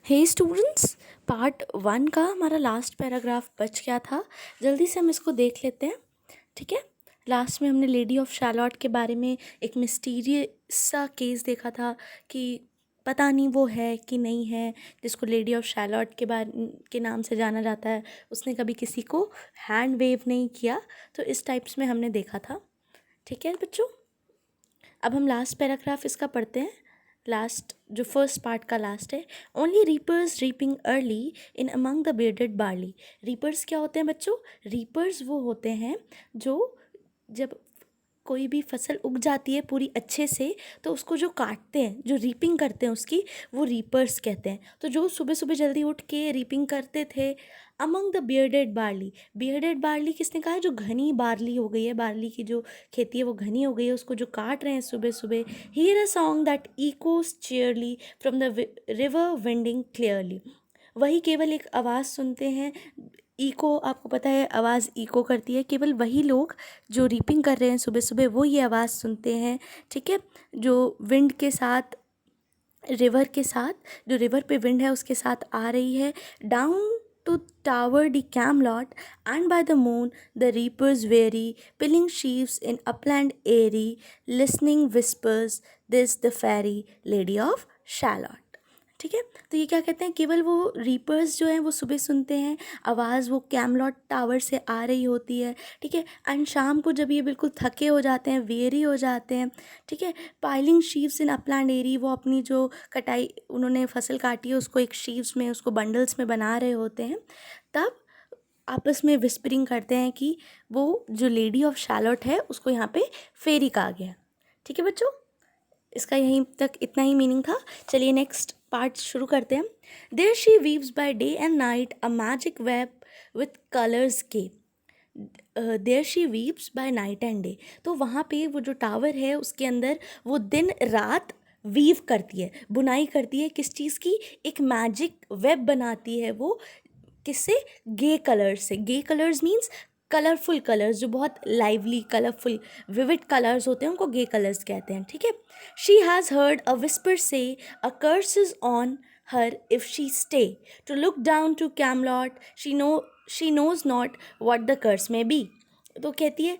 हे students, part 1 का हमारा last paragraph बच गया था। जल्दी से हम इसको देख लेते हैं। ठीक है, लास्ट में हमने लेडी ऑफ शैलॉट के बारे में एक मिस्टीरियस सा केस देखा था कि पता नहीं वो है कि नहीं है, जिसको लेडी ऑफ शैलॉट के नाम से जाना जाता है। उसने कभी किसी को हैंड वेव नहीं किया, तो इस टाइप्स में हमने देखा था। ठीक है बच्चों, अब हम लास्ट पैराग्राफ इसका पढ़ते हैं। लास्ट जो फर्स्ट पार्ट का लास्ट है, only reapers reaping early in among the bedded barley. Reapers क्या होते हैं बच्चों? रीपर्स वो होते हैं जो जब कोई भी फसल उग जाती है पूरी अच्छे से, तो उसको जो काटते हैं, जो रीपिंग करते हैं उसकी, वो रीपर्स कहते हैं। तो जो सुबह सुबह जल्दी उठ के रीपिंग करते थे among the bearded barley. Bearded barley किसने कहा है? जो घनी बार्ली हो गई है, बार्ली की जो खेती है वो घनी हो गई है, उसको जो काट रहे हैं सुबह सुबह। Hear a song that echoes cheerly from the river winding clearly. वही केवल एक आवाज़ सुनते हैं। इको, आपको पता है आवाज़ इको करती है। केवल वही लोग जो रीपिंग कर रहे हैं सुबह सुबह वो ये आवाज़ सुनते हैं। ठीक है, जो विंड के साथ, रिवर के साथ, जो रिवर पे विंड है उसके साथ आ रही है। Down to tower the Camelot, and by the moon the reapers weary, pilling sheaves in upland airy, listening whispers this the fairy lady of Shalott। ठीक है, तो ये क्या कहते हैं? केवल वो रीपर्स जो हैं वो सुबह सुनते हैं आवाज़, वो कैमलॉट टावर से आ रही होती है। ठीक है, एंड शाम को जब ये बिल्कुल थके हो जाते हैं, वेरी हो जाते हैं, ठीक है, पाइलिंग शीव्स इन अपलैंड एरी, वो अपनी जो कटाई उन्होंने फसल काटी है उसको एक शीव्स में, उसको बंडल्स में बना रहे होते हैं, तब आपस में विस्परिंग करते हैं कि वो जो लेडी ऑफ शैलॉट है उसको यहाँ पे फेरी कहा गया। ठीक है बच्चों, इसका यहीं तक इतना ही मीनिंग था। चलिए नेक्स्ट पार्ट शुरू करते हैं। There she weaves by day and night a magic web with colours के। There she weaves by night and day, तो वहाँ पे वो जो टावर है उसके अंदर वो दिन रात वीव करती है, बुनाई करती है। किस चीज़ की? एक मैजिक वेब बनाती है वो। किससे? गे कलर्स से। गे कलर्स मीन्स कलरफुल कलर्स, जो बहुत लाइवली, कलरफुल, विविड कलर्स होते हैं, उनको गे कलर्स कहते हैं। ठीक है, she has heard a whisper say a curse is on her if she stay to look down to Camelot, she knows not what the curse may be. तो कहती है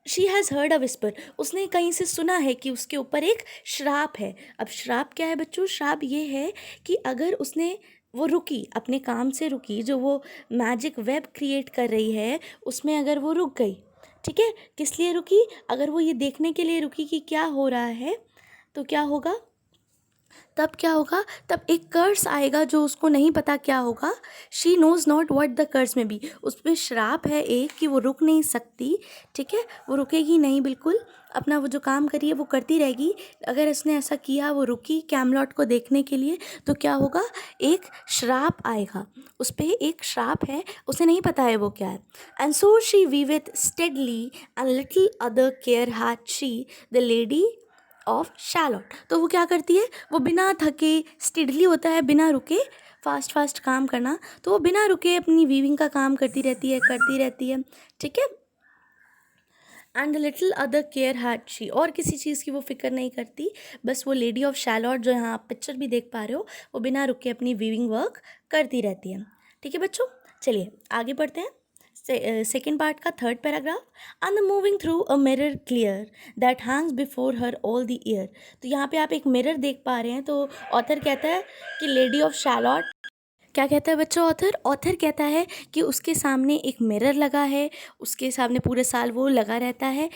she has heard a whisper, उसने कहीं से सुना है कि उसके ऊपर एक श्राप है। अब श्राप क्या है बच्चों? श्राप ये है कि अगर उसने, वो रुकी, अपने काम से रुकी, जो वो मैजिक वेब क्रिएट कर रही है उसमें अगर वो रुक गई, ठीक है, किस लिए रुकी? अगर वो ये देखने के लिए रुकी कि क्या हो रहा है, तो क्या होगा? तब क्या होगा? तब एक कर्स आएगा जो उसको नहीं पता क्या होगा। She knows not what the curse may be, उस पर श्राप है एक कि वो रुक नहीं सकती। ठीक है, वो रुकेगी नहीं, बिल्कुल अपना वो जो काम करी है वो करती रहेगी। अगर इसने ऐसा किया, वो रुकी कैमलॉट को देखने के लिए, तो क्या होगा? एक श्राप आएगा, उस पर एक श्राप है, उसे नहीं पता है वो क्या है। And so she weaveth steadily and little other care had she the lady of Shalott. तो वो क्या करती है? वो बिना थके, स्टिडली होता है बिना रुके, फास्ट फास्ट काम करना, तो वो बिना रुके अपनी वीविंग का काम करती रहती है, करती रहती है। ठीक है, and the little other care had she, और किसी चीज़ की वो फिक्र नहीं करती, बस वो लेडी ऑफ शैलॉट जो यहाँ आप पिक्चर भी देख पा रहे हो, वो बिना रुके अपनी वीविंग वर्क करती रहती है। ठीक है बच्चों, चलिए आगे बढ़ते हैं। सेकेंड पार्ट का third paragraph, and moving through a mirror clear that Hanks before her all the year. तो यहाँ पे आप एक मिरर देख पा रहे हैं। तो ऑथर कहता है कि लेडी ऑफ शैलॉट, क्या कहता है बच्चों ऑथर? ऑथर कहता है कि उसके सामने एक मिरर लगा है, उसके सामने पूरे साल वो लगा रहता है।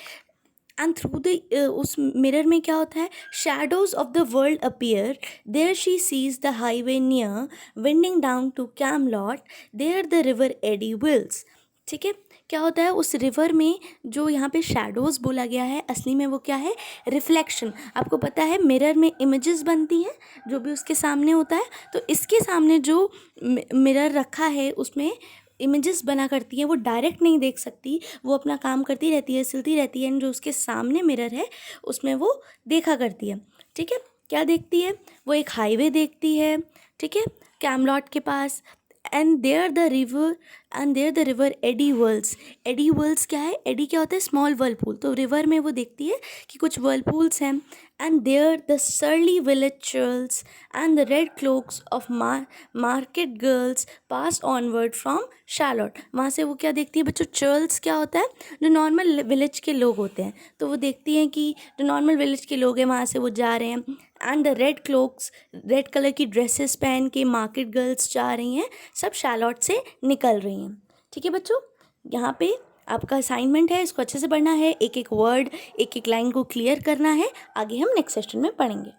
एंड थ्रू द, उस मिरर में क्या होता है? Shadows of the world appear, there she sees the highway near winding down to Camelot, there the river eddy whirls. ठीक है, क्या होता है उस रिवर में? जो यहाँ पे शैडोज़ बोला गया है, असली में वो क्या है? रिफ्लेक्शन। आपको पता है मिरर में इमेजेस बनती हैं जो भी उसके सामने होता है, तो इसके सामने जो मिरर रखा है उसमें इमेजेस बना करती हैं, वो डायरेक्ट नहीं देख सकती, वो अपना काम करती रहती है, सिलती रहती है, एंड जो उसके सामने मिरर है उसमें वो देखा करती है। ठीक है, क्या देखती है? वो एक हाईवे देखती है, ठीक है, कैमलॉट के पास। And there the river eddy whirls. Eddy whirls क्या है? एडी क्या होता है? Small Whirlpool. तो रिवर में वो देखती है कि कुछ वर्लपूल्स हैं, And there the surly village churls and the red cloaks of market girls pass onward from Charlotte. वहाँ से वो क्या देखती है बच्चों, चर्ल्स क्या होता है, जो नॉर्मल विलेज के लोग होते हैं, तो वो देखती हैं कि जो नॉर्मल विलेज के लोग हैं वहाँ से वो जा रहे हैं. And the red clocks, red colour की ड्रेसेस पहन के मार्केट गर्ल्स जा रही हैं, सब शैलॉट से निकल रही हैं. ठीक है बच्चों, यहाँ पे आपका असाइनमेंट है, इसको अच्छे से पढ़ना है, एक एक वर्ड एक एक लाइन को क्लियर करना है. आगे हम नेक्स्ट सेशन में पढ़ेंगे.